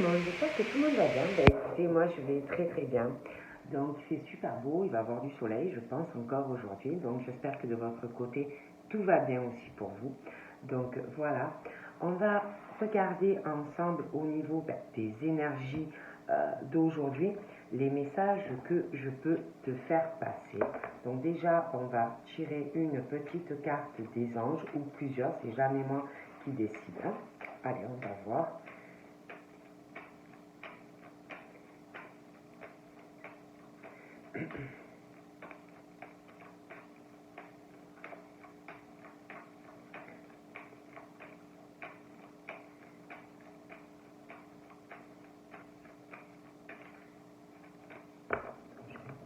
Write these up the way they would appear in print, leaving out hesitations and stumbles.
le monde, j'espère que tout le monde va bien. Écoutez, moi je vais très très bien. Donc il fait super beau, il va y avoir du soleil, je pense, encore aujourd'hui. Donc j'espère que de votre côté, tout va bien aussi pour vous. Donc voilà, on va regarder ensemble au niveau des énergies d'aujourd'hui, les messages que je peux te faire passer. Donc déjà, on va tirer une petite carte des anges, ou plusieurs, c'est jamais moi qui décide. Hein. Allez, on va voir.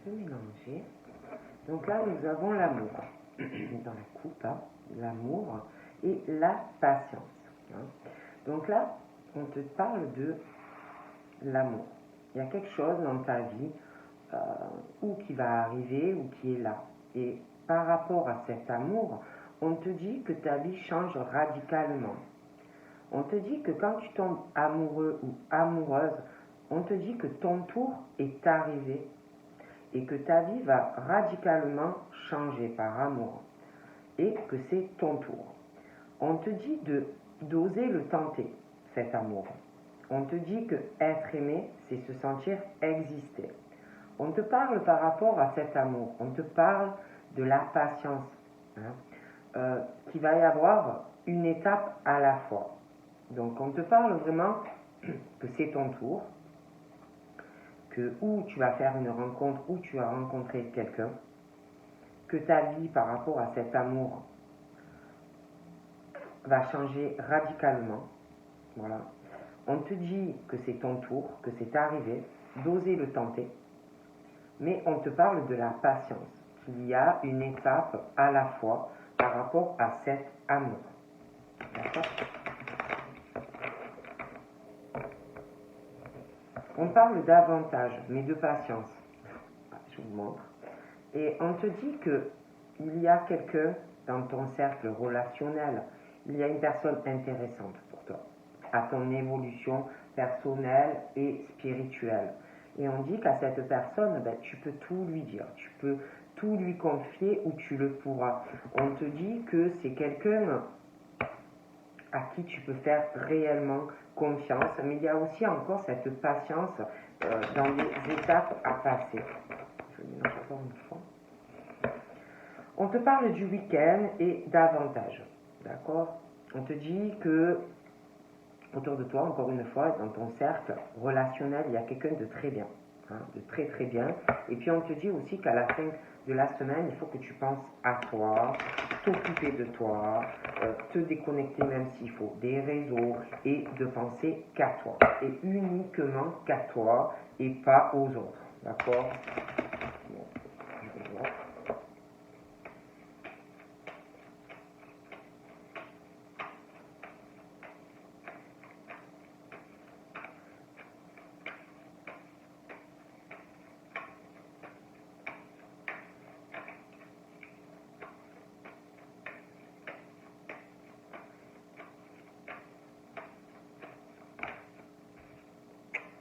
Mélanger. Donc là, nous avons l'amour dans la coupe, hein, l'amour et la patience. Hein. Donc là, on te parle de l'amour. Il y a quelque chose dans ta vie ou qui va arriver ou qui est là. Et par rapport à cet amour, on te dit que ta vie change radicalement. On te dit que quand tu tombes amoureux ou amoureuse, on te dit que ton tour est arrivé et que ta vie va radicalement changer par amour et que c'est ton tour. On te dit d'oser le tenter, cet amour. On te dit que être aimé, c'est se sentir exister. On te parle par rapport à cet amour, on te parle de la patience, hein, qu'il va y avoir une étape à la fois. Donc on te parle vraiment que c'est ton tour, que où tu vas faire une rencontre, où tu vas rencontrer quelqu'un, que ta vie par rapport à cet amour va changer radicalement. Voilà. On te dit que c'est ton tour, que c'est arrivé, d'oser le tenter, mais on te parle de la patience, qu'il y a une étape à la fois par rapport à cet amour. D'accord ? On parle davantage, mais de patience. Je vous montre. Et on te dit qu'il y a quelqu'un dans ton cercle relationnel, il y a une personne intéressante pour toi, à ton évolution personnelle et spirituelle. Et on dit qu'à cette personne, tu peux tout lui dire, tu peux tout lui confier ou tu le pourras. On te dit que c'est quelqu'un à qui tu peux faire réellement confiance, mais il y a aussi encore cette patience dans les étapes à passer. Je vais mélanger encore une fois. On te parle du week-end et davantage, d'accord? On te dit que autour de toi, encore une fois, dans ton cercle relationnel, il y a quelqu'un de très bien, hein, de très très bien. Et puis on te dit aussi qu'à la fin de la semaine, il faut que tu penses à toi, t'occuper de toi, te déconnecter même s'il faut des réseaux et de penser qu'à toi. Et uniquement qu'à toi et pas aux autres, d'accord? Bon, je vais voir.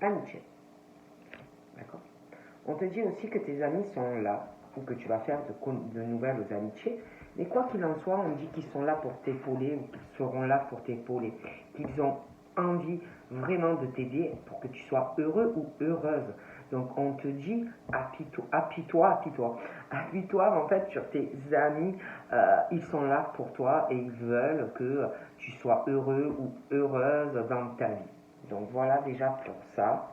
Amitié. D'accord. On te dit aussi que tes amis sont là, ou que tu vas faire de nouvelles amitiés, mais quoi qu'il en soit, on dit qu'ils sont là pour t'épauler, ou qu'ils seront là pour t'épauler, qu'ils ont envie vraiment de t'aider pour que tu sois heureux ou heureuse. Donc on te dit, appuie-toi en fait sur tes amis, ils sont là pour toi et ils veulent que tu sois heureux ou heureuse dans ta vie. Donc voilà déjà pour ça.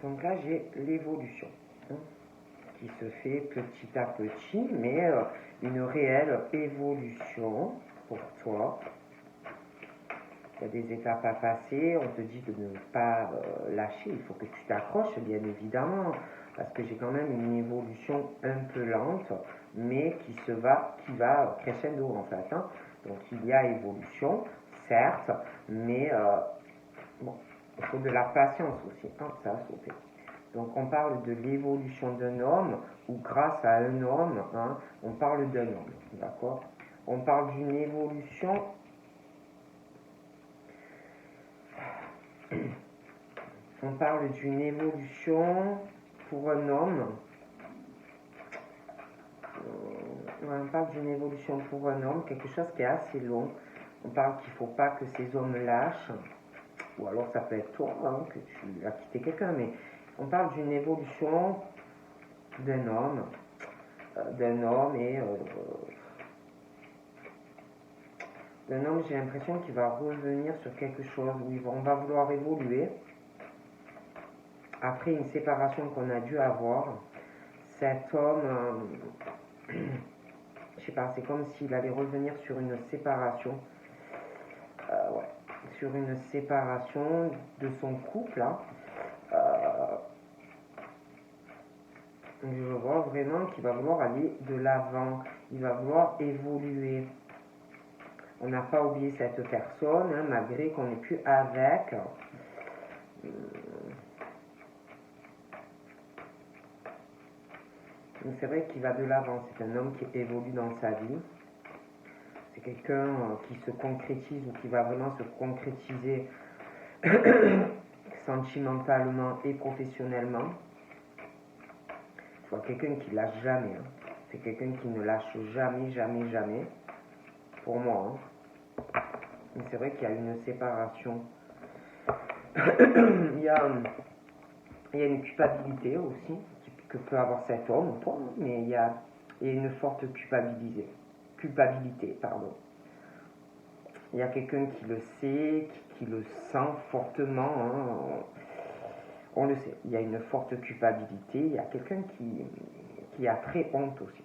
Donc là, j'ai l'évolution qui se fait petit à petit, mais une réelle évolution pour toi. Il y a des étapes à passer, on te dit de ne pas lâcher, il faut que tu t'accroches bien évidemment, parce que j'ai quand même une évolution un peu lente, mais qui va crescendo en fait. Hein. Donc il y a évolution, certes, mais bon, il faut de la patience aussi. Ah, ça a sauté. Donc on parle de l'évolution d'un homme, ou grâce à un homme, hein, on parle d'un homme, d'accord? On parle d'une évolution, on parle d'une évolution pour un homme, on parle d'une évolution pour un homme, quelque chose qui est assez long. On parle qu'il ne faut pas que ces hommes lâchent, ou alors ça peut être toi, hein, que tu as quitté quelqu'un, mais on parle d'une évolution d'un homme, et d'un homme, j'ai l'impression qu'il va revenir sur quelque chose, où on va vouloir évoluer. Après une séparation qu'on a dû avoir, cet homme, je sais pas, c'est comme s'il allait revenir sur une séparation, sur une séparation de son couple, là. Je vois vraiment qu'il va vouloir aller de l'avant, il va vouloir évoluer. On n'a pas oublié cette personne, hein, malgré qu'on n'est plus avec. C'est vrai qu'il va de l'avant, c'est un homme qui évolue dans sa vie. C'est quelqu'un qui se concrétise ou qui va vraiment se concrétiser sentimentalement et professionnellement. Je vois quelqu'un qui lâche jamais. Hein. C'est quelqu'un qui ne lâche jamais, jamais, jamais. Pour moi. Hein. Mais c'est vrai qu'il y a une séparation. il y a une culpabilité aussi que peut avoir cet homme ou toi, mais il y a une forte culpabilité, pardon. Il y a quelqu'un qui le sait, qui le sent fortement, hein. On le sait, il y a une forte culpabilité, il y a quelqu'un qui a très honte aussi,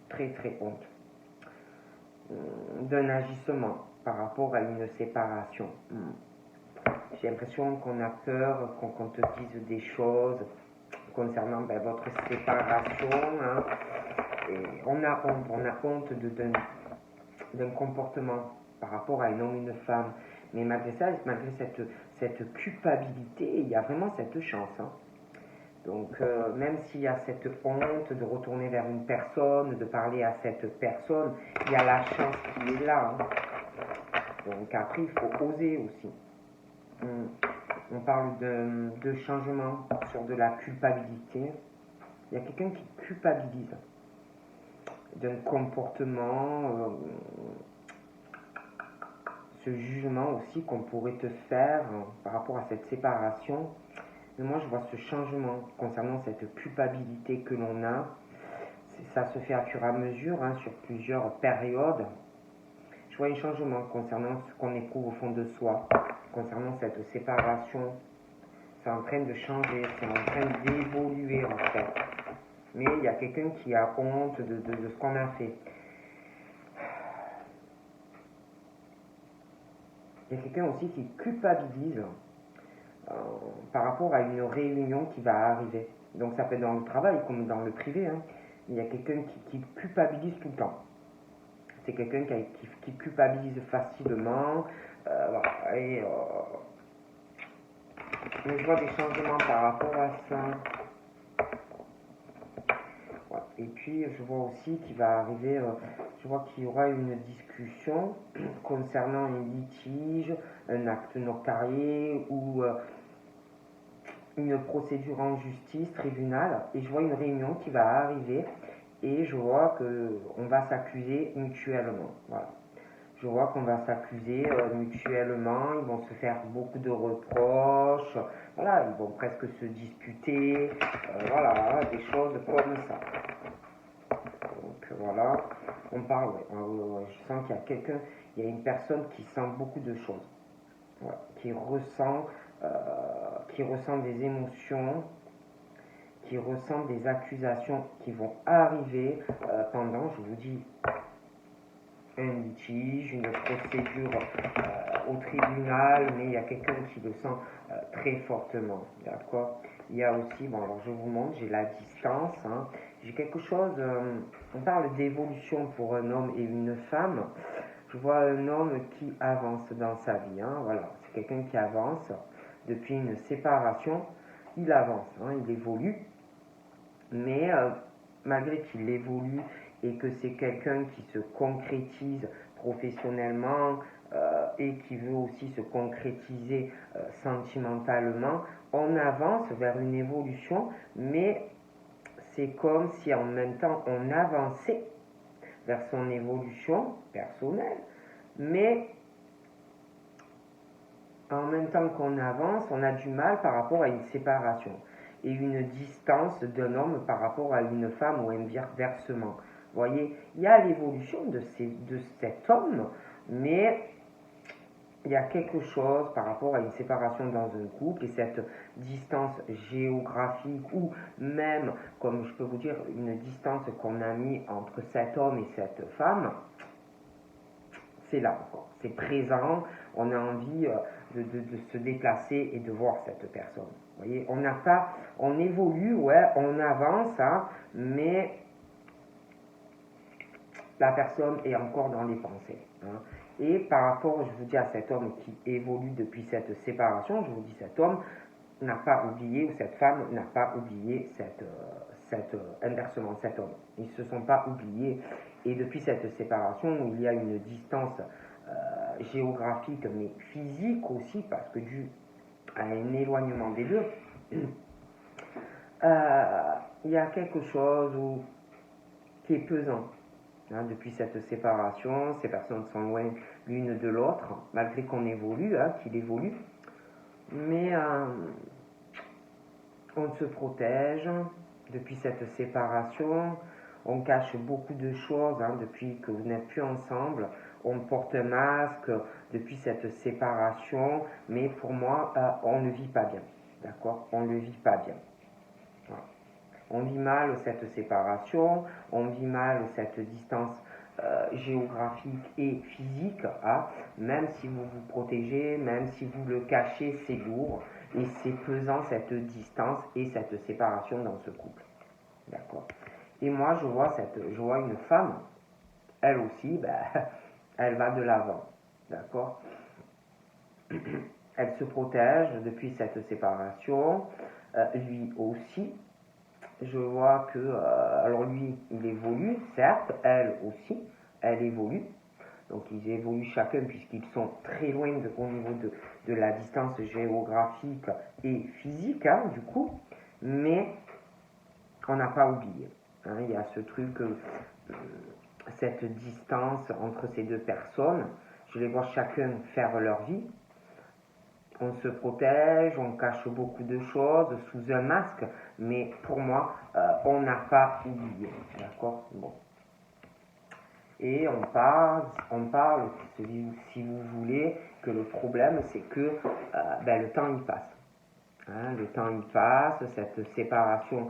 très très honte d'un agissement par rapport à une séparation. J'ai l'impression qu'on a peur, qu'on te dise des choses concernant votre séparation, hein, et on a honte d'un comportement par rapport à un homme ou une femme, mais malgré ça, malgré cette culpabilité, il y a vraiment cette chance, hein. Donc même s'il y a cette honte de retourner vers une personne, de parler à cette personne, il y a la chance qui est là, hein. Donc après il faut oser aussi. On parle de changement sur de la culpabilité. Il y a quelqu'un qui culpabilise d'un comportement, ce jugement aussi qu'on pourrait te faire par rapport à cette séparation. Mais moi je vois ce changement concernant cette culpabilité que l'on a. Ça se fait à fur et à mesure, hein, sur plusieurs périodes. Je vois un changement concernant ce qu'on éprouve au fond de soi, concernant cette séparation. C'est en train de changer, c'est en train d'évoluer en fait. Mais il y a quelqu'un qui a honte de ce qu'on a fait. Il y a quelqu'un aussi qui culpabilise par rapport à une réunion qui va arriver. Donc ça peut être dans le travail comme dans le privé, hein. Il y a quelqu'un qui culpabilise tout le temps. C'est quelqu'un qui culpabilise facilement. Voilà. Et je vois des changements par rapport à ça. Voilà. Et puis je vois aussi qu'il va arriver, je vois qu'il y aura une discussion concernant un litige, un acte notarié ou une procédure en justice, tribunal, et je vois une réunion qui va arriver et je vois qu'on va s'accuser mutuellement. Voilà. Je vois qu'on va s'accuser mutuellement, ils vont se faire beaucoup de reproches, voilà, ils vont presque se disputer, voilà, des choses comme ça. Donc voilà, on parle, je sens qu'il y a quelqu'un, il y a une personne qui sent beaucoup de choses, voilà, qui ressent des émotions, qui ressent des accusations qui vont arriver pendant, je vous dis, un litige, une procédure au tribunal, mais il y a quelqu'un qui le sent très fortement, d'accord. Il y a aussi, bon alors je vous montre, j'ai la distance, hein. J'ai quelque chose, on parle d'évolution pour un homme et une femme. Je vois un homme qui avance dans sa vie, hein, voilà, c'est quelqu'un qui avance depuis une séparation. il avance, hein, il évolue, mais malgré qu'il évolue et que c'est quelqu'un qui se concrétise professionnellement et qui veut aussi se concrétiser sentimentalement, on avance vers une évolution, mais c'est comme si en même temps on avançait vers son évolution personnelle, mais en même temps qu'on avance, on a du mal par rapport à une séparation et une distance d'un homme par rapport à une femme ou inversement. Vous voyez, il y a l'évolution de cet homme, mais il y a quelque chose par rapport à une séparation dans un couple et cette distance géographique ou même, comme je peux vous dire, une distance qu'on a mis entre cet homme et cette femme, c'est là encore, c'est présent, on a envie de se déplacer et de voir cette personne. Vous voyez, on évolue, ouais, on avance, hein, mais la personne est encore dans les pensées. Hein. Et par rapport, je vous dis, à cet homme qui évolue depuis cette séparation, je vous dis, cet homme n'a pas oublié, ou cette femme n'a pas oublié inversement, cet homme. Ils ne se sont pas oubliés. Et depuis cette séparation, où il y a une distance géographique, mais physique aussi, parce que dû à un éloignement des deux, il y a quelque chose qui est pesant. Hein, depuis cette séparation, ces personnes sont loin l'une de l'autre, malgré qu'on évolue, hein, qu'il évolue. Mais on se protège depuis cette séparation, on cache beaucoup de choses hein, depuis que vous n'êtes plus ensemble, on porte un masque depuis cette séparation, mais pour moi, on ne vit pas bien, d'accord? On ne vit pas bien. Voilà. On vit mal cette séparation, on vit mal cette distance géographique et physique, hein, même si vous vous protégez, même si vous le cachez, c'est lourd et c'est pesant cette distance et cette séparation dans ce couple. D'accord. Et moi, je vois une femme, elle aussi, elle va de l'avant. D'accord. Elle se protège depuis cette séparation, lui aussi. Je vois que, alors lui, il évolue, certes, elle aussi, elle évolue. Donc ils évoluent chacun puisqu'ils sont très loin au niveau de la distance géographique et physique, hein, du coup. Mais on n'a pas oublié. Hein, il y a ce truc, cette distance entre ces deux personnes. Je les vois chacun faire leur vie. On se protège, on cache beaucoup de choses sous un masque, mais pour moi, on n'a pas oublié. D'accord? Bon. Et on parle, si vous voulez, que le problème, c'est que le temps, il passe. Hein, le temps, il passe, cette séparation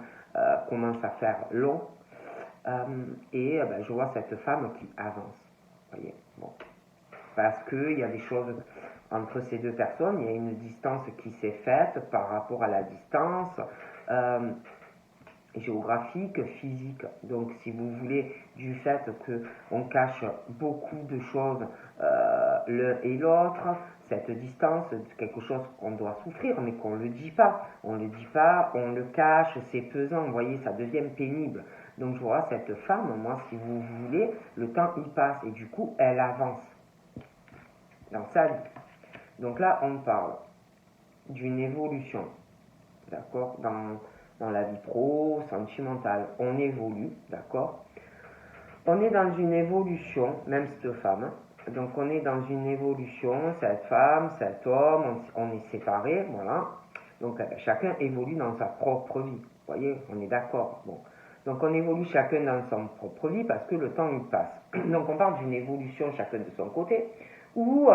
commence à faire long. Et je vois cette femme qui avance. Voyez, bon. Parce qu'il y a des choses entre ces deux personnes, il y a une distance qui s'est faite par rapport à la distance géographique, physique. Donc, si vous voulez, du fait qu'on cache beaucoup de choses l'un et l'autre, cette distance, c'est quelque chose qu'on doit souffrir, mais qu'on ne le dit pas. On ne le dit pas, on le cache, c'est pesant, vous voyez, ça devient pénible. Donc, je vois cette femme, moi, si vous voulez, le temps, il passe, et du coup, elle avance dans sa vie. Donc là, on parle d'une évolution, d'accord, dans la vie pro, sentimentale. On évolue, d'accord. On est dans une évolution, même cette femme. Donc on est dans une évolution, cette femme, cet homme, on est séparés, voilà. Donc chacun évolue dans sa propre vie. Vous voyez, on est d'accord. Bon. Donc on évolue chacun dans sa propre vie parce que le temps il passe. Donc on parle d'une évolution chacun de son côté, où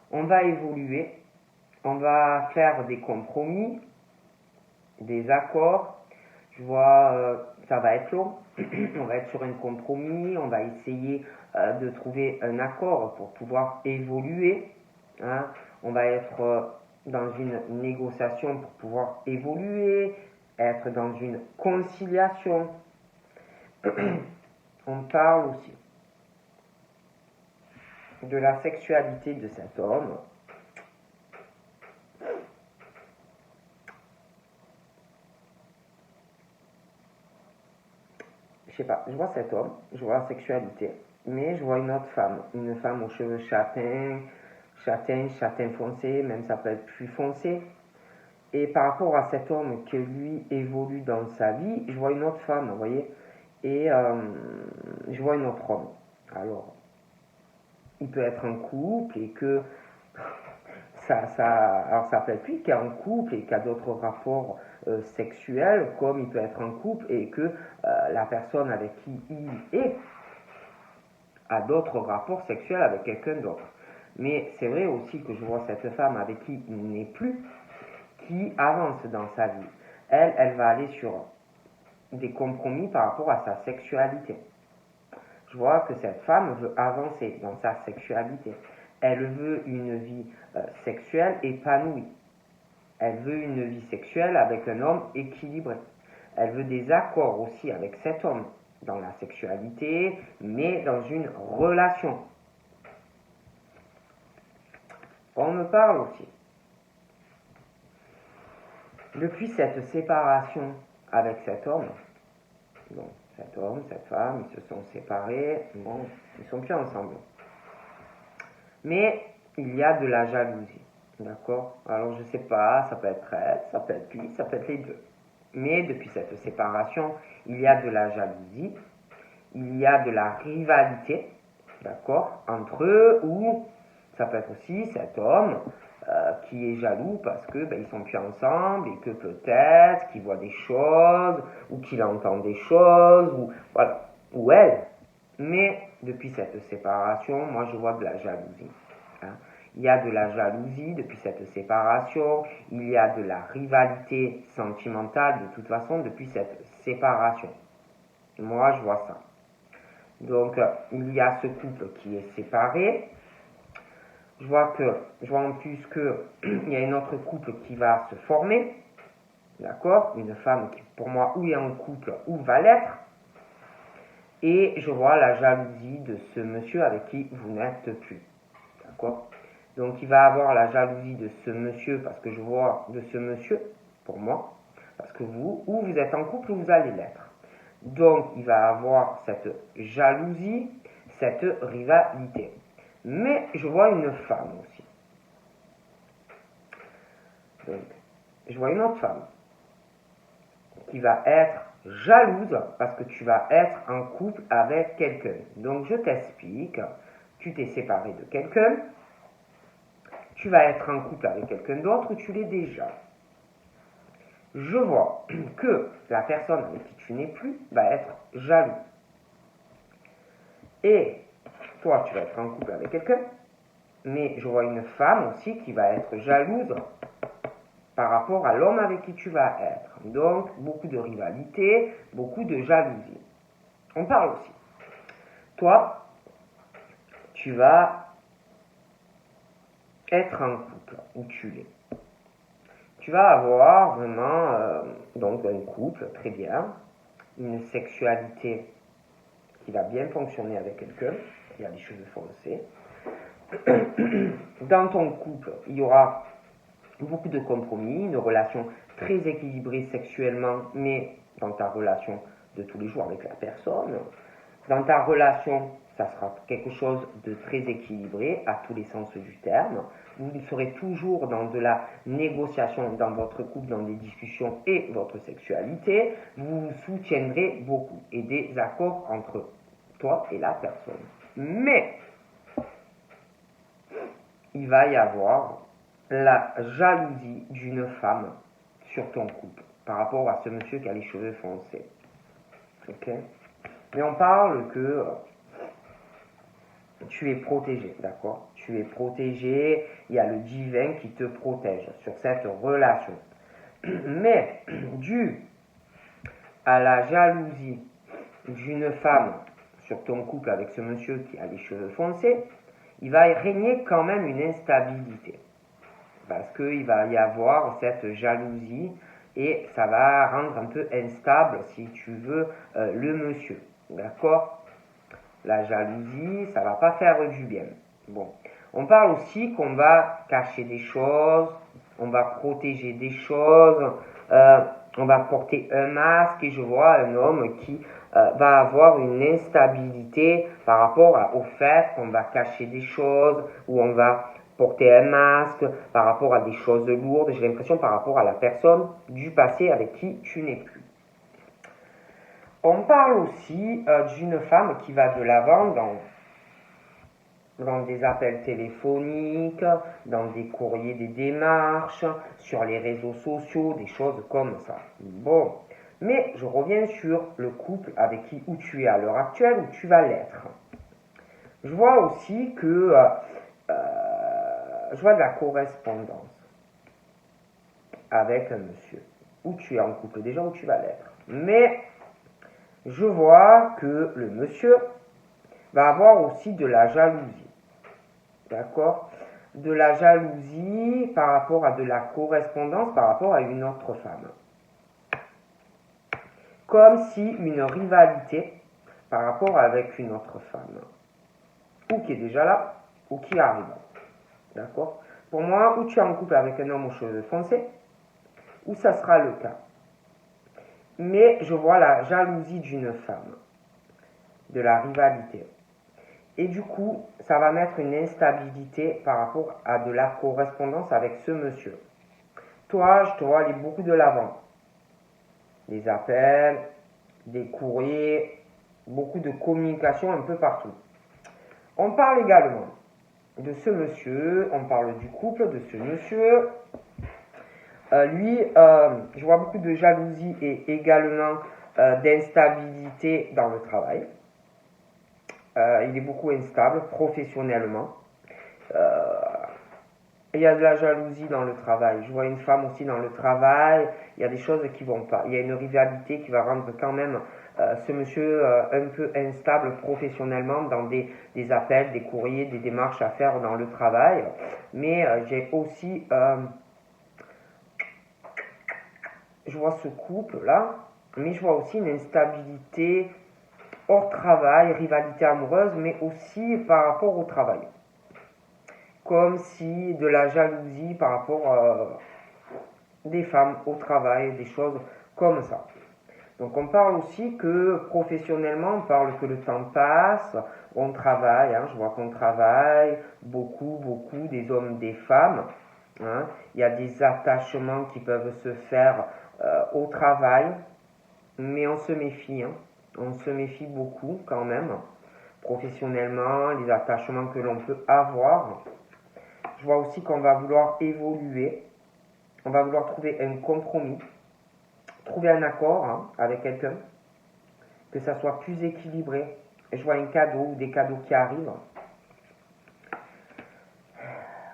on va évoluer, on va faire des compromis, des accords. Je vois, ça va être long. On va être sur un compromis, on va essayer de trouver un accord pour pouvoir évoluer. Hein. On va être dans une négociation pour pouvoir évoluer, être dans une conciliation. On parle aussi de la sexualité de cet homme. sais pas, je vois cet homme, je vois la sexualité, mais je vois une femme aux cheveux châtain foncé, même ça peut être plus foncé. Et par rapport à cet homme qui lui évolue dans sa vie, je vois une autre femme, vous voyez, et je vois une autre homme. Alors, il peut être en couple et que alors ça peut être lui qui est en couple et qui a d'autres rapports sexuels, comme il peut être en couple et que la personne avec qui il est a d'autres rapports sexuels avec quelqu'un d'autre. Mais c'est vrai aussi que je vois cette femme avec qui il n'est plus, qui avance dans sa vie. Elle va aller sur des compromis par rapport à sa sexualité. Je vois que cette femme veut avancer dans sa sexualité. Elle veut une vie sexuelle épanouie. Elle veut une vie sexuelle avec un homme équilibré. Elle veut des accords aussi avec cet homme dans la sexualité, mais dans une relation. On me parle aussi. Depuis cette séparation avec cet homme, donc cet homme, cette femme, ils se sont séparés, bon, ils ne sont plus ensemble. Mais il y a de la jalousie, d'accord? Alors je ne sais pas, ça peut être elle, ça peut être lui, ça peut être les deux. Mais depuis cette séparation, il y a de la jalousie, il y a de la rivalité, d'accord, entre eux, ou ça peut être aussi cet homme qui est jaloux parce que ils sont plus ensemble et que peut-être qu'il voit des choses ou qu'il entend des choses ou voilà, ou elle. Mais depuis cette séparation, moi je vois de la jalousie. Hein. Il y a de la jalousie depuis cette séparation, il y a de la rivalité sentimentale de toute façon depuis cette séparation. Moi je vois ça. Donc il y a ce couple qui est séparé. Je vois en plus qu'il y a une autre couple qui va se former, d'accord? Une femme qui, pour moi, ou est en couple, ou va l'être. Et je vois la jalousie de ce monsieur avec qui vous n'êtes plus, d'accord? Donc il va avoir la jalousie de ce monsieur, parce que je vois de ce monsieur, pour moi, parce que vous, ou vous êtes en couple, ou vous allez l'être. Donc il va avoir cette jalousie, cette rivalité. Mais je vois une femme aussi. Donc, je vois une autre femme qui va être jalouse parce que tu vas être en couple avec quelqu'un. Donc, je t'explique. Tu t'es séparé de quelqu'un. Tu vas être en couple avec quelqu'un d'autre ou tu l'es déjà. Je vois que la personne avec qui tu n'es plus va être jaloux. Et toi, tu vas être en couple avec quelqu'un. Mais je vois une femme aussi qui va être jalouse par rapport à l'homme avec qui tu vas être. Donc, beaucoup de rivalité, beaucoup de jalousie. On parle aussi. Toi, tu vas être en couple, ou tu l'es. Tu vas avoir vraiment donc un couple, très bien, une sexualité qui va bien fonctionner avec quelqu'un, qui a les cheveux foncés. Dans ton couple, il y aura beaucoup de compromis, une relation très équilibrée sexuellement, mais dans ta relation de tous les jours avec la personne. Dans ta relation, ça sera quelque chose de très équilibré à tous les sens du terme. Vous serez toujours dans de la négociation dans votre couple, dans des discussions et votre sexualité. Vous vous soutiendrez beaucoup et des accords entre toi et la personne. Mais il va y avoir la jalousie d'une femme sur ton couple par rapport à ce monsieur qui a les cheveux foncés. Ok? Mais on parle que tu es protégé, d'accord? Tu es protégé, il y a le divin qui te protège sur cette relation. Mais dû à la jalousie d'une femme sur ton couple avec ce monsieur qui a les cheveux foncés, il va y régner quand même une instabilité. Parce qu'il va y avoir cette jalousie et ça va rendre un peu instable, si tu veux, le monsieur. D'accord? La jalousie, ça va pas faire du bien. Bon. On parle aussi qu'on va cacher des choses, on va protéger des choses, on va porter un masque et je vois un homme qui va avoir une instabilité par rapport au fait qu'on va cacher des choses ou on va porter un masque par rapport à des choses lourdes. J'ai l'impression par rapport à la personne du passé avec qui tu n'es plus. On parle aussi d'une femme qui va de l'avant dans des appels téléphoniques, dans des courriers, des démarches, sur les réseaux sociaux, des choses comme ça. Bon, mais je reviens sur le couple avec qui où tu es à l'heure actuelle, où tu vas l'être. Je vois aussi que je vois de la correspondance avec un monsieur, où tu es en couple déjà, où tu vas l'être. Mais je vois que le monsieur va avoir aussi de la jalousie. D'accord? De la jalousie par rapport à de la correspondance par rapport à une autre femme. Comme si une rivalité par rapport avec une autre femme. Ou qui est déjà là, ou qui arrive. D'accord? Pour moi, ou tu es en couple avec un homme aux cheveux foncés, ou ça sera le cas. Mais je vois la jalousie d'une femme. De la rivalité. Et du coup, ça va mettre une instabilité par rapport à de la correspondance avec ce monsieur. Toi, je te vois aller beaucoup de l'avant. Des appels, des courriers, beaucoup de communication un peu partout. On parle également de ce monsieur, on parle du couple de ce monsieur. Lui, je vois beaucoup de jalousie et également d'instabilité dans le travail. Il est beaucoup instable professionnellement. Il y a de la jalousie dans le travail. Je vois une femme aussi dans le travail. Il y a des choses qui vont pas. Il y a une rivalité qui va rendre quand même ce monsieur un peu instable professionnellement dans des appels, des courriers, des démarches à faire dans le travail. Mais j'ai aussi... je vois ce couple-là, mais je vois aussi une instabilité hors travail, rivalité amoureuse, mais aussi par rapport au travail. Comme si de la jalousie par rapport à des femmes au travail, des choses comme ça. Donc on parle aussi que professionnellement, on parle que le temps passe, on travaille, hein, je vois qu'on travaille, beaucoup, des hommes, des femmes. Hein. Il y a des attachements qui peuvent se faire au travail, mais on se méfie, hein. On se méfie beaucoup quand même, professionnellement, les attachements que l'on peut avoir. Je vois aussi qu'on va vouloir évoluer, on va vouloir trouver un compromis, trouver un accord hein, avec quelqu'un, que ça soit plus équilibré. Je vois un cadeau ou des cadeaux qui arrivent.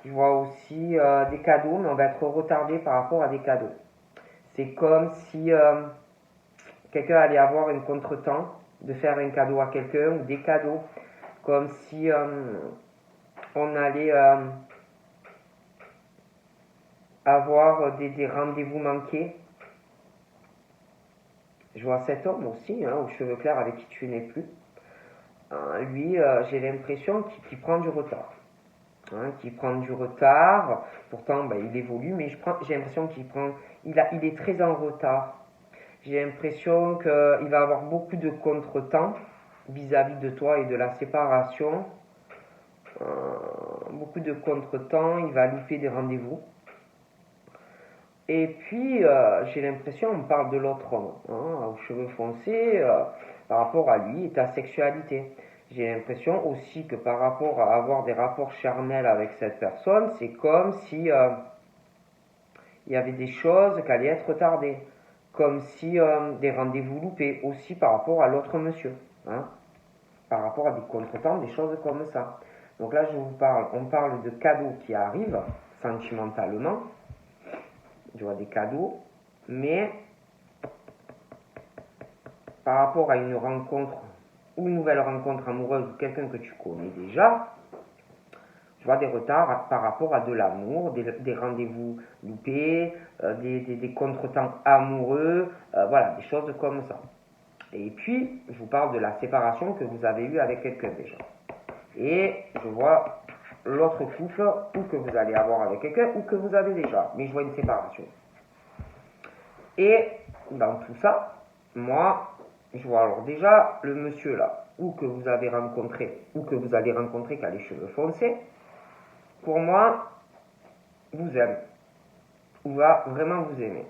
Je vois aussi des cadeaux, mais on va être retardé par rapport à des cadeaux. C'est comme si quelqu'un allait avoir un contretemps de faire un cadeau à quelqu'un ou des cadeaux, comme si on allait avoir des rendez-vous manqués. Je vois cet homme aussi, hein, aux cheveux clairs avec qui tu n'es plus. Lui, j'ai l'impression qu'il prend du retard. Hein, qu'il prend du retard. Pourtant, il évolue, mais j'ai l'impression il est très en retard. J'ai l'impression qu'il va avoir beaucoup de contretemps vis-à-vis de toi et de la séparation. Beaucoup de contretemps, il va louper des rendez-vous. Et puis, j'ai l'impression, on parle de l'autre homme, hein, aux cheveux foncés, par rapport à lui et ta sexualité. J'ai l'impression aussi que par rapport à avoir des rapports charnels avec cette personne, c'est comme si il y avait des choses qui allaient être retardées. Comme si des rendez-vous loupés aussi par rapport à l'autre monsieur. Hein, par rapport à des contretemps, des choses comme ça. Donc là, on parle de cadeaux qui arrivent sentimentalement. Je vois des cadeaux, mais par rapport à une rencontre ou une nouvelle rencontre amoureuse ou quelqu'un que tu connais déjà, je vois des retards par rapport à de l'amour, des rendez-vous loupés, des contretemps amoureux, voilà, des choses comme ça. Et puis, je vous parle de la séparation que vous avez eue avec quelqu'un déjà. Et je vois l'autre couple, ou que vous allez avoir avec quelqu'un, ou que vous avez déjà. Mais je vois une séparation. Et dans tout ça, moi, je vois alors déjà le monsieur là, ou que vous avez rencontré, ou que vous allez rencontrer qui a les cheveux foncés, pour moi, vous aime, ou va vraiment vous aimer.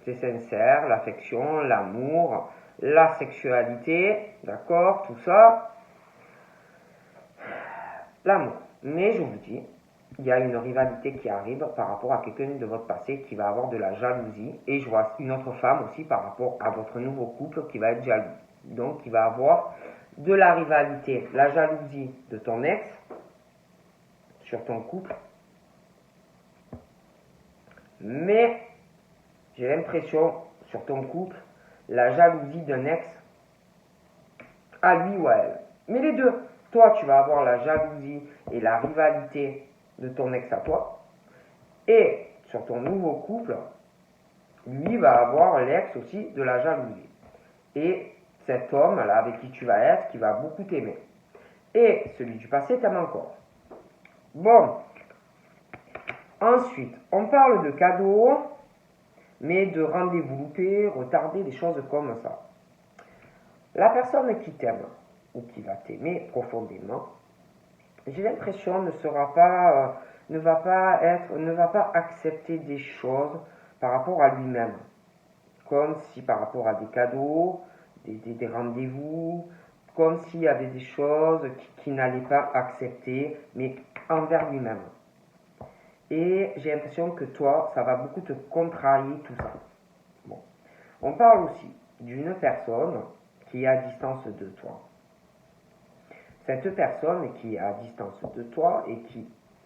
C'est sincère, l'affection, l'amour, la sexualité, d'accord, tout ça, l'amour. Mais je vous dis, il y a une rivalité qui arrive par rapport à quelqu'un de votre passé qui va avoir de la jalousie. Et je vois une autre femme aussi par rapport à votre nouveau couple qui va être jaloux. Donc, il va avoir de la rivalité, la jalousie de ton ex sur ton couple. Mais j'ai l'impression, sur ton couple, la jalousie d'un ex à lui ou à elle. Mais les deux, toi, tu vas avoir la jalousie et la rivalité de ton ex à toi. Et sur ton nouveau couple, lui va avoir l'ex aussi de la jalousie. Et cet homme là avec qui tu vas être, qui va beaucoup t'aimer. Et celui du passé t'aime encore. Bon. Ensuite, on parle de cadeaux, mais de rendez-vous loupés, retardés, des choses comme ça. La personne qui t'aime, ou qui va t'aimer profondément, j'ai l'impression ne va pas accepter des choses par rapport à lui-même. Comme si par rapport à des cadeaux, des rendez-vous, comme s'il y avait des choses qui n'allait pas accepter, mais envers lui-même. Et j'ai l'impression que toi, ça va beaucoup te contrarier tout ça. Bon. On parle aussi d'une personne qui est à distance de toi. Cette personne qui est à distance de toi et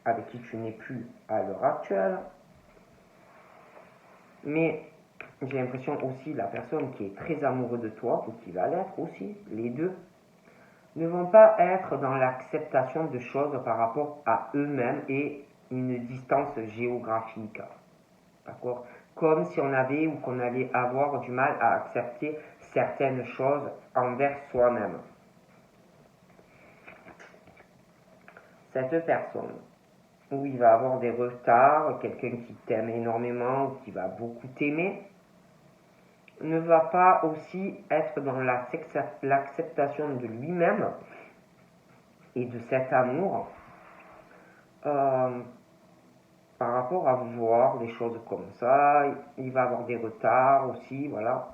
avec qui tu n'es plus à l'heure actuelle, mais j'ai l'impression aussi la personne qui est très amoureuse de toi, ou qui va l'être aussi, les deux, ne vont pas être dans l'acceptation de choses par rapport à eux-mêmes et une distance géographique. D'accord? Comme si on avait ou qu'on allait avoir du mal à accepter certaines choses envers soi-même. Cette personne, où il va avoir des retards, quelqu'un qui t'aime énormément ou qui va beaucoup t'aimer, ne va pas aussi être dans l'acceptation de lui-même et de cet amour par rapport à voir des choses comme ça. Il va avoir des retards aussi, voilà.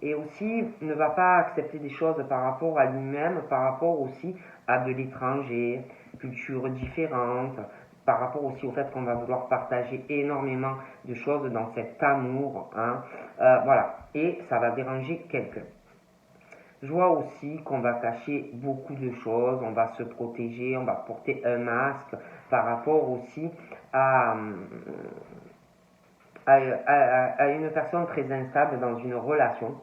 Et aussi ne va pas accepter des choses par rapport à lui-même, par rapport aussi à de l'étranger, cultures différentes, par rapport aussi au fait qu'on va vouloir partager énormément de choses dans cet amour, hein. Voilà, et ça va déranger quelqu'un. Je vois aussi qu'on va cacher beaucoup de choses, on va se protéger, on va porter un masque par rapport aussi à, à une personne très instable dans une relation.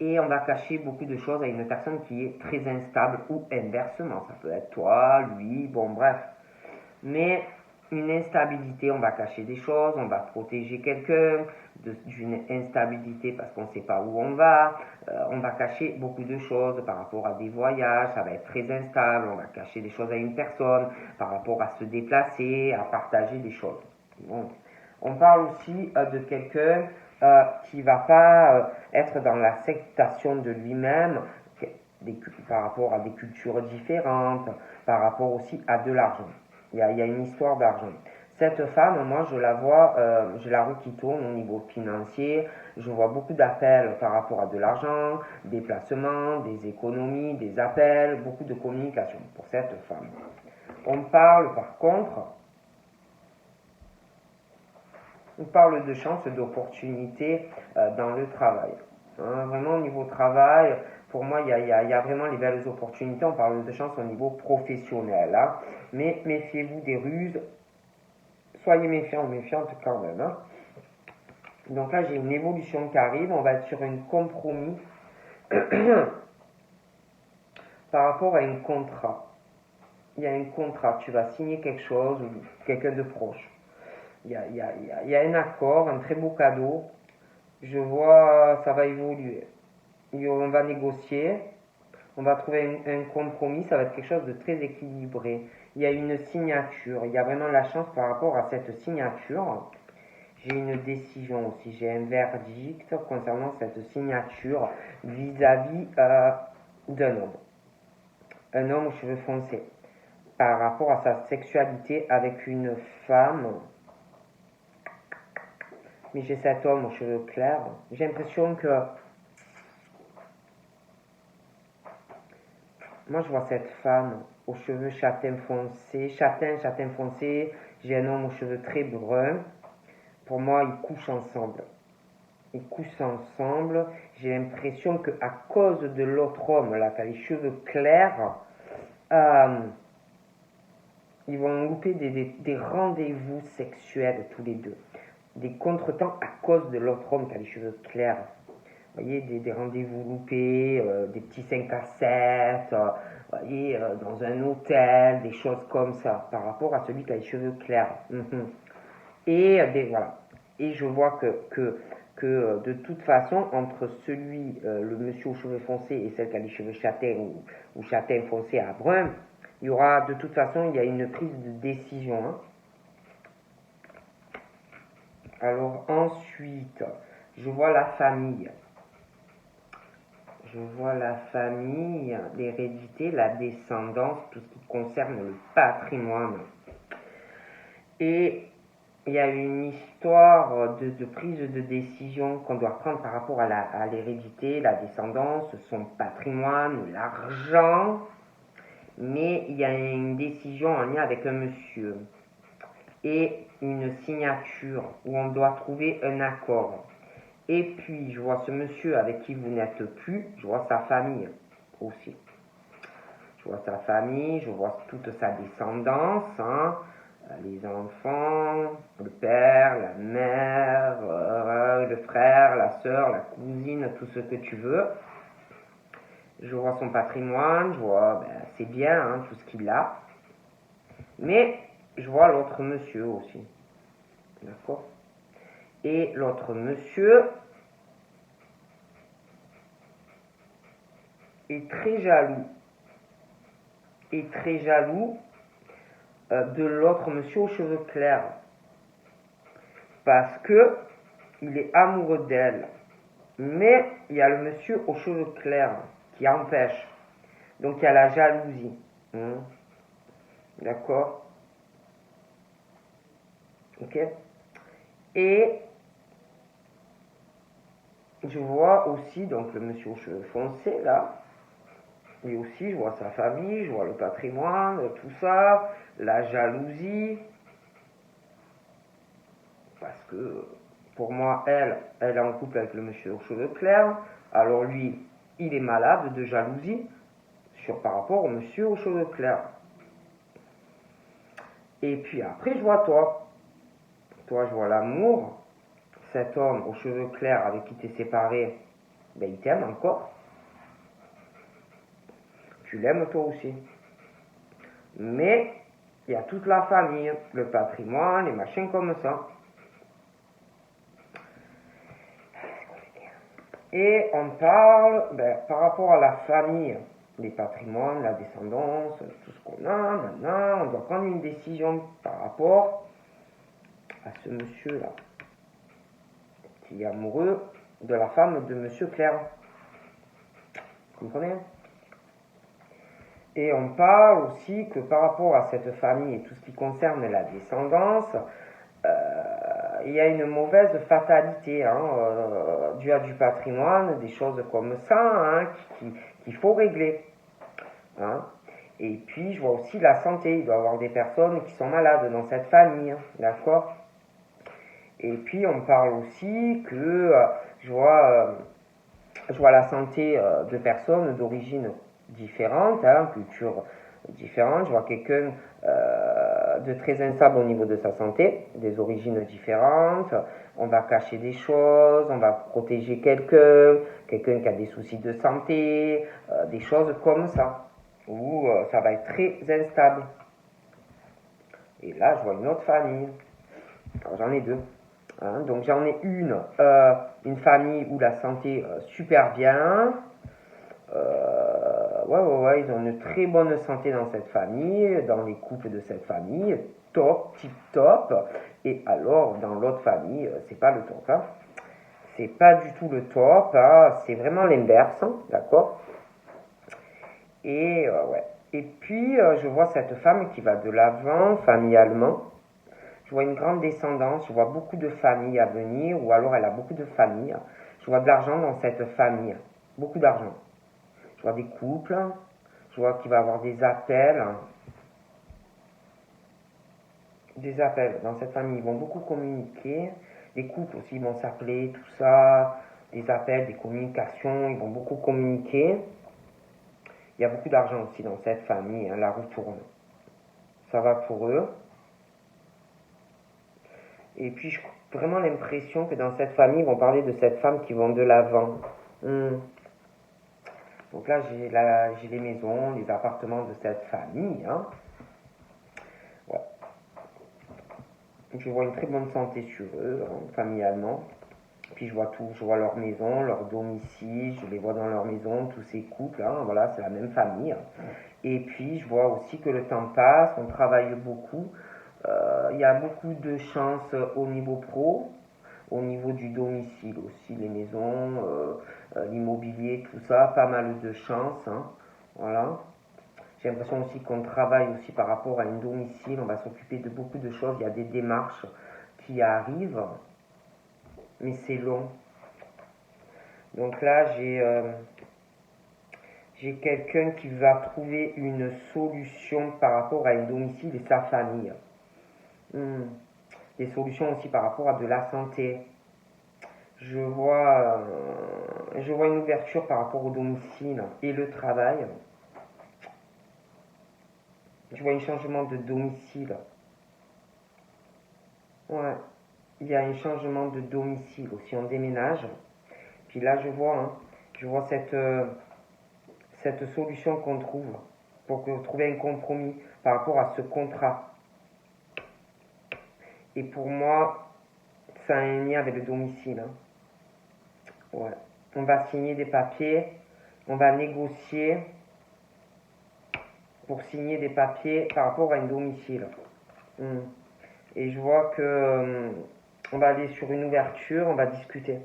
Et on va cacher beaucoup de choses à une personne qui est très instable ou inversement. Ça peut être toi, lui, bon bref. Mais une instabilité, on va cacher des choses, on va protéger quelqu'un d'une instabilité parce qu'on ne sait pas où on va cacher beaucoup de choses par rapport à des voyages, ça va être très instable, on va cacher des choses à une personne par rapport à se déplacer, à partager des choses. Bon. On parle aussi de quelqu'un qui ne va pas être dans l'acceptation de lui-même par rapport à des cultures différentes, par rapport aussi à de l'argent. Il y a une histoire d'argent. Cette femme, moi, je la vois, je la vois qui tourne au niveau financier. Je vois beaucoup d'appels par rapport à de l'argent, des placements, des économies, des appels, beaucoup de communication pour cette femme. On parle par contre, de chance, d'opportunités dans le travail. Hein, vraiment au niveau travail, pour moi, il y a vraiment les belles opportunités. On parle de chance au niveau professionnel. Hein. Mais méfiez-vous des ruses. Soyez méfiants, méfiantes quand même. Hein. Donc là, j'ai une évolution qui arrive. On va être sur un compromis par rapport à un contrat. Il y a un contrat. Tu vas signer quelque chose ou quelqu'un de proche. Il y a un accord, un très beau cadeau. Je vois, ça va évoluer. On va négocier, on va trouver un compromis, ça va être quelque chose de très équilibré. Il y a une signature, il y a vraiment la chance par rapport à cette signature. j'ai une décision aussi, j'ai un verdict concernant cette signature vis-à-vis d'un homme. Un homme aux cheveux foncés. Par rapport à sa sexualité avec une femme. Mais j'ai cet homme aux cheveux clairs. J'ai l'impression que... Moi, je vois cette femme aux cheveux châtain foncé. Châtain foncé. J'ai un homme aux cheveux très bruns. Pour moi, ils couchent ensemble. Ils couchent ensemble. J'ai l'impression qu'à cause de l'autre homme, là, qui a les cheveux clairs, ils vont louper des rendez-vous sexuels tous les deux. Des contretemps à cause de l'autre homme qui a les cheveux clairs. Vous voyez, des rendez-vous loupés, des petits 5 à 7, vous voyez, dans un hôtel, des choses comme ça, par rapport à celui qui a les cheveux clairs. Et voilà. Et je vois que de toute façon, entre celui, le monsieur aux cheveux foncés et celle qui a les cheveux châtains ou châtain foncé à brun, il y aura, de toute façon, il y a une prise de décision. Hein. Alors ensuite, je vois la famille. Je vois la famille, l'hérédité, la descendance, tout ce qui concerne le patrimoine. Et il y a une histoire de prise de décision qu'on doit prendre par rapport à l'hérédité, la descendance, son patrimoine, l'argent. Mais il y a une décision en lien avec un monsieur et une signature où on doit trouver un accord. Et puis, je vois ce monsieur avec qui vous n'êtes plus, je vois sa famille aussi. Je vois sa famille, je vois toute sa descendance, hein, les enfants, le père, la mère, le frère, la sœur, la cousine, tout ce que tu veux. Je vois son patrimoine, je vois, c'est bien, hein, tout ce qu'il a. Mais je vois l'autre monsieur aussi. D'accord ? Et l'autre monsieur est très jaloux. Est très jaloux de l'autre monsieur aux cheveux clairs. Parce que il est amoureux d'elle. Mais il y a le monsieur aux cheveux clairs qui empêche. Donc il y a la jalousie. D'accord ? Ok ? Et je vois aussi donc le monsieur aux cheveux foncés là. Et aussi je vois sa famille, je vois le patrimoine, tout ça, la jalousie. Parce que pour moi, elle est en couple avec le monsieur aux cheveux clairs. Alors lui, il est malade de jalousie par rapport au monsieur aux cheveux clairs. Et puis après, je vois toi. Toi, je vois l'amour. Cet homme aux cheveux clairs avec qui tu es séparé, il t'aime encore. Tu l'aimes toi aussi. Mais il y a toute la famille, le patrimoine, les machins comme ça. Et on parle, par rapport à la famille, les patrimoines, la descendance, tout ce qu'on a, maintenant, on doit prendre une décision par rapport à ce monsieur-là, qui est amoureux de la femme de monsieur Claire. Vous comprenez ? Et on parle aussi que par rapport à cette famille et tout ce qui concerne la descendance, il y a une mauvaise fatalité due à du patrimoine, des choses comme ça qu'il faut régler. Hein. Et puis je vois aussi la santé, il doit y avoir des personnes qui sont malades dans cette famille, d'accord ? Et puis on parle aussi que je vois la santé de personnes d'origine différente, culture différente. Je vois quelqu'un de très instable au niveau de sa santé, des origines différentes. On va cacher des choses, on va protéger quelqu'un qui a des soucis de santé, des choses comme ça, où ça va être très instable. Et là, je vois une autre famille. Alors, j'en ai deux. Hein, donc j'en ai une famille où la santé super bien, Ouais, ils ont une très bonne santé dans cette famille, dans les couples de cette famille, top, tip top. Et alors, dans l'autre famille, c'est pas le top, hein. C'est pas du tout le top, hein. C'est vraiment l'inverse, hein, d'accord? Et ouais. Et puis, je vois cette femme qui va de l'avant, familialement. Je vois une grande descendance, je vois beaucoup de familles à venir, ou alors elle a beaucoup de familles. Je vois de l'argent dans cette famille, beaucoup d'argent. Je vois des couples, je vois qu'il va y avoir des appels dans cette famille. Ils vont beaucoup communiquer, les couples aussi vont s'appeler, tout ça, des appels, des communications, ils vont beaucoup communiquer. Il y a beaucoup d'argent aussi dans cette famille, hein, la roue tourne. Ça va pour eux. Et puis, j'ai vraiment l'impression que dans cette famille, ils vont parler de cette femme qui vont de l'avant. Donc là, j'ai les maisons, les appartements de cette famille. Hein. Ouais. Je vois une très bonne santé sur eux, hein, familialement. Puis je vois tout, je vois leur maison, leur domicile, je les vois dans leur maison, tous ces couples, hein, voilà, c'est la même famille. Et puis je vois aussi que le temps passe, on travaille beaucoup. Il y a beaucoup de chance au niveau pro, au niveau du domicile aussi, les maisons, l'immobilier, tout ça, pas mal de chance. Hein, voilà. J'ai l'impression aussi qu'on travaille aussi par rapport à un domicile, on va s'occuper de beaucoup de choses, il y a des démarches qui arrivent, mais c'est long. Donc là, j'ai quelqu'un qui va trouver une solution par rapport à un domicile et sa famille. Des solutions aussi par rapport à de la santé. Je vois une ouverture par rapport au domicile et le travail. Je vois un changement de domicile. Ouais, il y a un changement de domicile aussi, on déménage. Puis là, je vois cette solution qu'on trouve pour trouver un compromis par rapport à ce contrat. Et pour moi, ça a un lien avec le domicile. Hein. Ouais. On va signer des papiers, on va négocier pour signer des papiers par rapport à un domicile. Et je vois que on va aller sur une ouverture, on va discuter.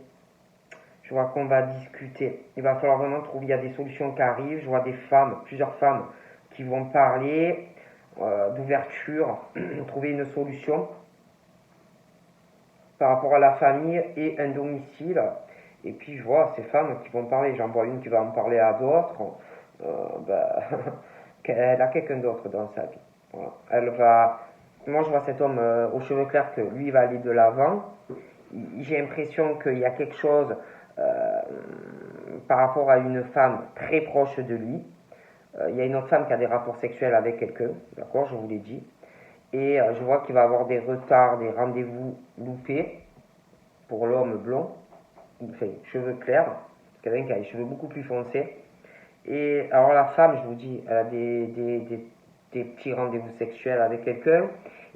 Je vois qu'on va discuter. Il va falloir vraiment trouver, il y a des solutions qui arrivent. Je vois des femmes, plusieurs femmes qui vont parler d'ouverture, trouver une solution par rapport à la famille et un domicile. Et puis je vois ces femmes qui vont parler. J'en vois une qui va en parler à d'autres. Elle a quelqu'un d'autre dans sa vie. Voilà. Elle va. Moi, je vois cet homme aux cheveux clairs que lui va aller de l'avant. J'ai l'impression qu'il y a quelque chose par rapport à une femme très proche de lui. Il y a une autre femme qui a des rapports sexuels avec quelqu'un, d'accord, je vous l'ai dit. Et je vois qu'il va avoir des retards, des rendez-vous loupés pour l'homme blond, enfin, cheveux clairs, quelqu'un qui a les cheveux beaucoup plus foncés. Et alors la femme, je vous dis, elle a des petits rendez-vous sexuels avec quelqu'un.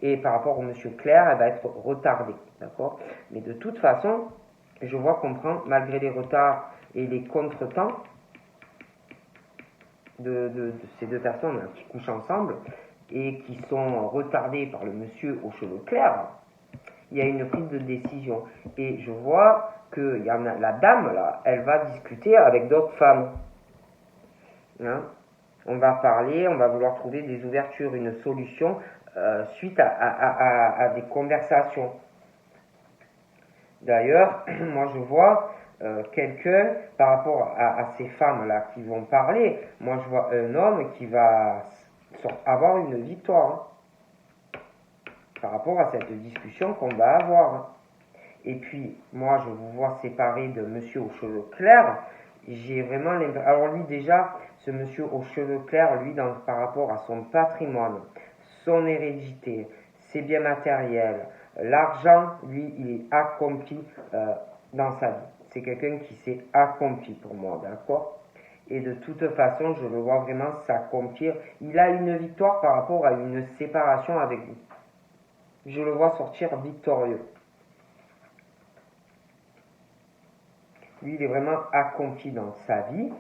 Et par rapport au monsieur clair, elle va être retardée, d'accord. Mais de toute façon, je vois qu'on prend, malgré les retards et les contretemps de ces deux personnes là, qui couchent ensemble et qui sont retardées par le monsieur aux cheveux clairs, il y a une prise de décision. Et je vois que y en a, la dame, là, elle va discuter avec d'autres femmes. Hein, on va parler, on va vouloir trouver des ouvertures, une solution suite à des conversations. D'ailleurs, moi je vois quelqu'un par rapport à ces femmes-là qui vont parler. Moi je vois un homme qui va avoir une victoire hein, par rapport à cette discussion qu'on va avoir. Hein. Et puis, moi je vous vois séparé de monsieur aux cheveux clairs. J'ai vraiment l'impression. Alors lui déjà, ce monsieur aux cheveux clairs, lui par rapport à son patrimoine, son hérédité, ses biens matériels, l'argent, lui, il est accompli dans sa vie. C'est quelqu'un qui s'est accompli pour moi, d'accord? Et de toute façon, je le vois vraiment s'accomplir. Il a une victoire par rapport à une séparation avec vous. Je le vois sortir victorieux. Lui, il est vraiment accompli dans sa vie.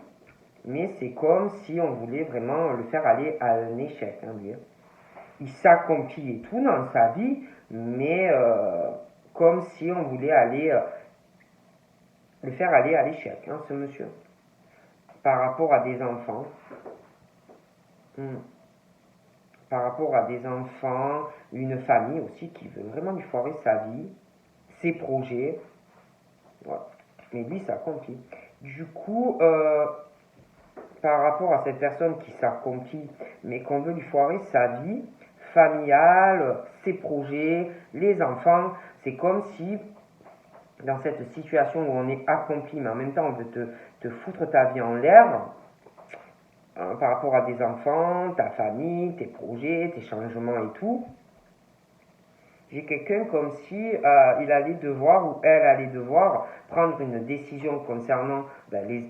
mais c'est comme si on voulait vraiment le faire aller à un échec, hein, lui. Il s'accomplit et tout dans sa vie, mais comme si on voulait aller le faire aller à l'échec, hein, ce monsieur, par rapport à des enfants. Par rapport à des enfants, une famille aussi qui veut vraiment lui foirer sa vie, ses projets. Voilà. Mais lui, ça accomplit. Du coup, par rapport à cette personne qui s'accomplit, mais qu'on veut lui foirer sa vie familiale, ses projets, les enfants, c'est comme si dans cette situation où on est accompli, mais en même temps on veut te foutre ta vie en l'air, hein, par rapport à des enfants, ta famille, tes projets, tes changements et tout. J'ai quelqu'un comme si il allait devoir ou elle allait devoir prendre une décision concernant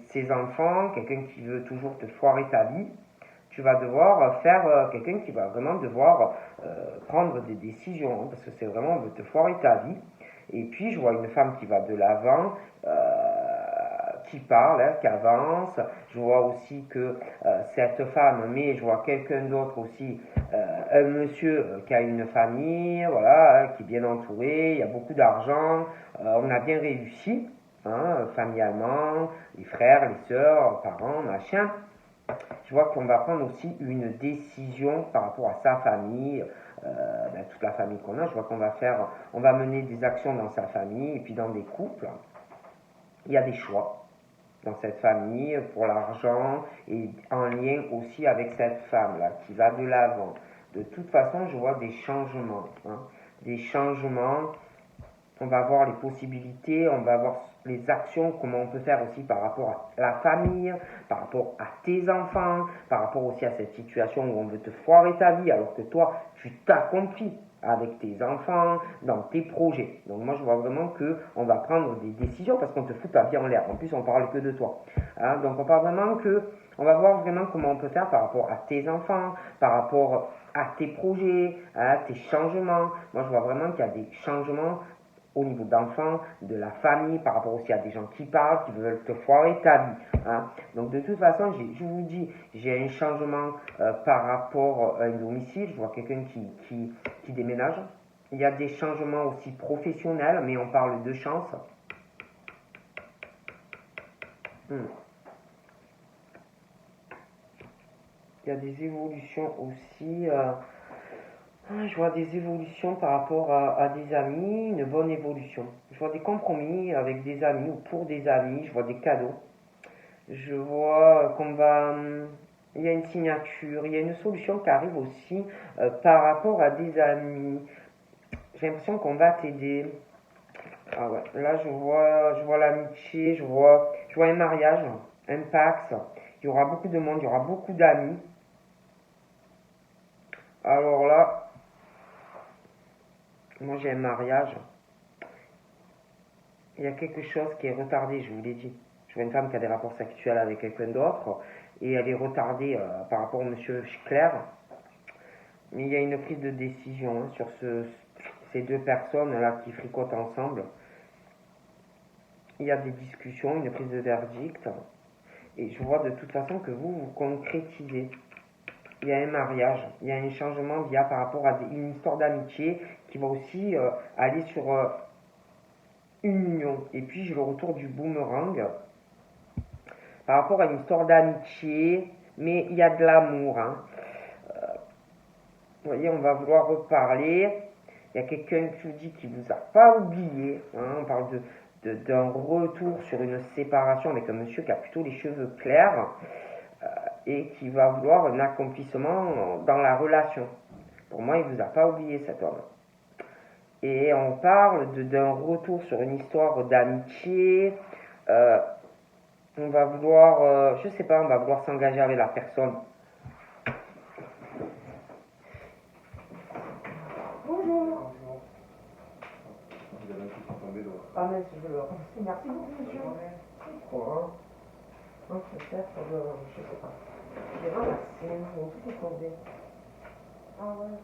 ses enfants, quelqu'un qui veut toujours te foirer ta vie. Tu vas devoir faire quelqu'un qui va vraiment devoir prendre des décisions, hein, parce que c'est vraiment, on veut te foirer ta vie. Et puis je vois une femme qui va de l'avant, qui parle, hein, qui avance. Je vois aussi que cette femme, mais je vois quelqu'un d'autre aussi, un monsieur qui a une famille, voilà, hein, qui est bien entouré, il y a beaucoup d'argent, on a bien réussi, hein, familialement, les frères, les sœurs, parents, machin. Je vois qu'on va prendre aussi une décision par rapport à sa famille, toute la famille qu'on a. Je vois on va mener des actions dans sa famille et puis dans des couples. Il y a des choix dans cette famille pour l'argent et en lien aussi avec cette femme-là qui va de l'avant. De toute façon, je vois des changements. Hein, des changements. On va voir les possibilités, on va voir les actions, comment on peut faire aussi par rapport à la famille, par rapport à tes enfants, par rapport aussi à cette situation où on veut te foirer ta vie alors que toi, tu t'accomplis avec tes enfants, dans tes projets. Donc moi, je vois vraiment qu'on va prendre des décisions parce qu'on te fout ta vie en l'air. En plus, on parle que de toi. Hein, donc on parle vraiment on va voir vraiment comment on peut faire par rapport à tes enfants, par rapport à tes projets, à tes changements. Moi, je vois vraiment qu'il y a des changements au niveau d'enfants, de la famille, par rapport aussi à des gens qui parlent, qui veulent te foirer ta vie. Hein. Donc de toute façon, je vous dis, j'ai un changement par rapport à un domicile. Je vois quelqu'un qui déménage. Il y a des changements aussi professionnels, mais on parle de chance. Il y a des évolutions aussi. Je vois des évolutions par rapport à des amis, une bonne évolution. Je vois des compromis avec des amis ou pour des amis, je vois des cadeaux. Je vois qu'on va... Il y a une signature, il y a une solution qui arrive aussi par rapport à des amis. J'ai l'impression qu'on va t'aider. Ah ouais, là je vois l'amitié, je vois un mariage, un pax. Il y aura beaucoup de monde, il y aura beaucoup d'amis. Alors là, moi j'ai un mariage. Il y a quelque chose qui est retardé, je vous l'ai dit. Je vois une femme qui a des rapports sexuels avec quelqu'un d'autre et elle est retardée par rapport au monsieur Claire. Mais il y a une prise de décision sur ces deux personnes-là qui fricotent ensemble. Il y a des discussions, une prise de verdict. Et je vois de toute façon que vous concrétisez. Il y a un mariage, il y a un changement par rapport à une histoire d'amitié qui va aussi aller sur une union. Et puis j'ai le retour du boomerang par rapport à une histoire d'amitié, mais il y a de l'amour. Hein. Vous voyez, on va vouloir reparler. Il y a quelqu'un qui vous dit qu'il ne vous a pas oublié. Hein. On parle d'un retour sur une séparation avec un monsieur qui a plutôt les cheveux clairs et qui va vouloir un accomplissement dans la relation. Pour moi, il ne vous a pas oublié, cet homme. Et on parle d'un retour sur une histoire d'amitié. On va vouloir, je sais pas, on va vouloir s'engager avec la personne. Bonjour. Vous avez un petit tombé d'eau. Ah mais je veux le remercier. Merci beaucoup, monsieur. Quoi, hein? Peut-être, je sais pas. J'ai ramassé, tout est tombé. Ah ouais.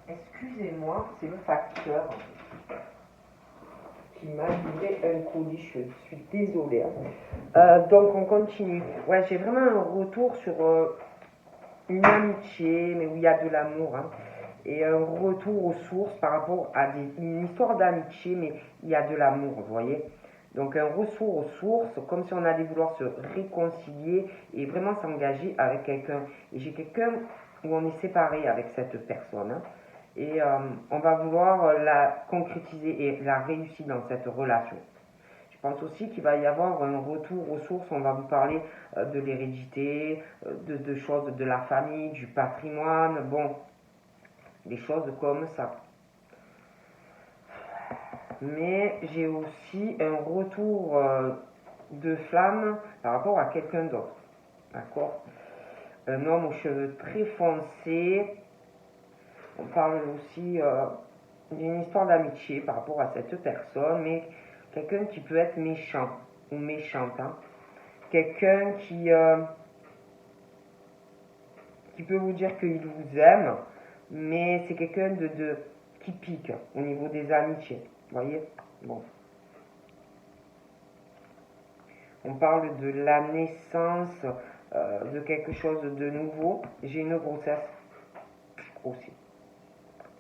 Excusez-moi, c'est le facteur qui m'a livré un colis, je suis désolée. Donc on continue. Ouais, j'ai vraiment un retour sur une amitié, mais où il y a de l'amour. Hein, et un retour aux sources par rapport à une histoire d'amitié, mais il y a de l'amour, vous voyez. Donc un retour aux sources, comme si on allait vouloir se réconcilier et vraiment s'engager avec quelqu'un. Et j'ai quelqu'un où on est séparé avec cette personne. Hein, et on va vouloir la concrétiser et la réussir dans cette relation. Je pense aussi qu'il va y avoir un retour aux sources, on va vous parler de l'hérédité, de choses de la famille, du patrimoine, bon, des choses comme ça. Mais j'ai aussi un retour de flamme par rapport à quelqu'un d'autre, d'accord? Un homme aux cheveux très foncés. On parle aussi d'une histoire d'amitié par rapport à cette personne, mais quelqu'un qui peut être méchant ou méchante. Hein. Quelqu'un qui peut vous dire qu'il vous aime, mais c'est quelqu'un qui pique au niveau des amitiés. Vous voyez? Bon. On parle de la naissance de quelque chose de nouveau. J'ai une grossesse aussi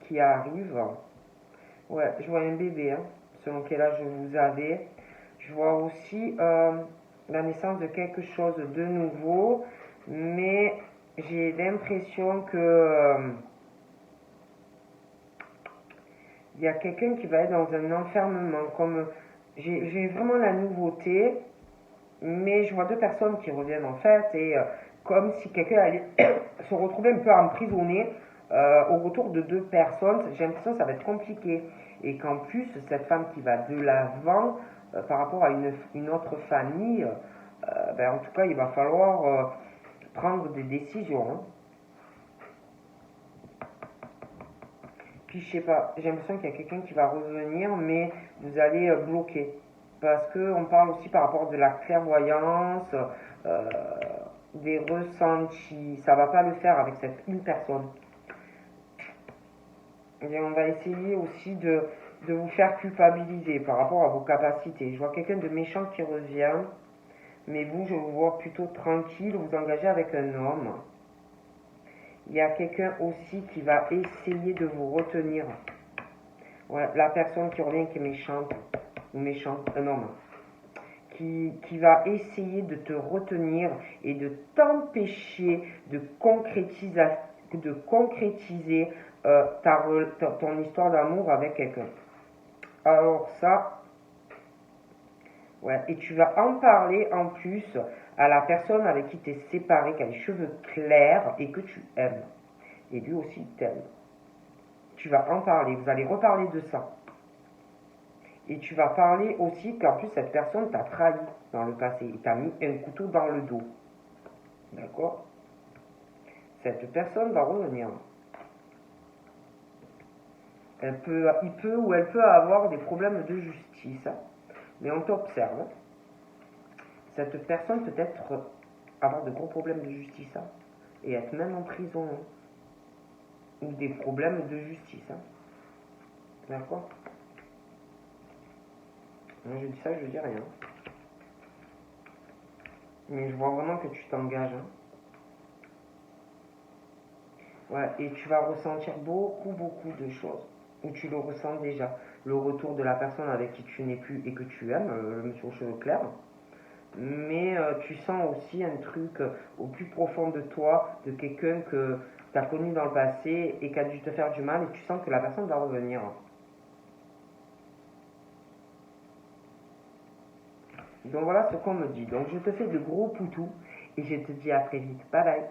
qui arrive. Ouais, je vois un bébé, hein, selon quel âge vous avez. Je vois aussi la naissance de quelque chose de nouveau, mais j'ai l'impression que il y a quelqu'un qui va être dans un enfermement. Comme j'ai vraiment la nouveauté, mais je vois deux personnes qui reviennent en fait, et comme si quelqu'un allait se retrouver un peu emprisonné au retour de deux personnes. J'ai l'impression que ça va être compliqué. Et qu'en plus, cette femme qui va de l'avant par rapport à une autre famille, ben, en tout cas, il va falloir prendre des décisions. Hein. Puis, je sais pas, j'ai l'impression qu'il y a quelqu'un qui va revenir, mais vous allez bloquer. Parce qu'on parle aussi par rapport de la clairvoyance, des ressentis. Ça va pas le faire avec cette une personne. Et on va essayer aussi de vous faire culpabiliser par rapport à vos capacités. Je vois quelqu'un de méchant qui revient, mais vous, je vous vois plutôt tranquille, vous engagez avec un homme. Il y a quelqu'un aussi qui va essayer de vous retenir. Ouais, la personne qui revient qui est méchante, ou méchant, un homme, qui va essayer de te retenir et de t'empêcher de concrétiser ton histoire d'amour avec quelqu'un. Alors ça, ouais, et tu vas en parler en plus à la personne avec qui tu es séparé, qui a les cheveux clairs et que tu aimes. Et lui aussi t'aime. Tu vas en parler, vous allez reparler de ça. Et tu vas parler aussi qu'en plus cette personne t'a trahi dans le passé. Il t'a mis un couteau dans le dos. D'accord? Cette personne va revenir. Il peut ou elle peut avoir des problèmes de justice, mais on t'observe. Cette personne peut être avoir de gros problèmes de justice et être même en prison ou des problèmes de justice. D'accord? Moi je dis ça, je dis rien. Mais je vois vraiment que tu t'engages. Ouais, et tu vas ressentir beaucoup de choses. Ou tu le ressens déjà. Le retour de la personne avec qui tu n'es plus et que tu aimes, le monsieur aux cheveux clairs. Mais tu sens aussi un truc au plus profond de toi, de quelqu'un que tu as connu dans le passé et qui a dû te faire du mal, et tu sens que la personne va revenir. Donc voilà ce qu'on me dit. Donc je te fais de gros poutous et je te dis à très vite. Bye bye.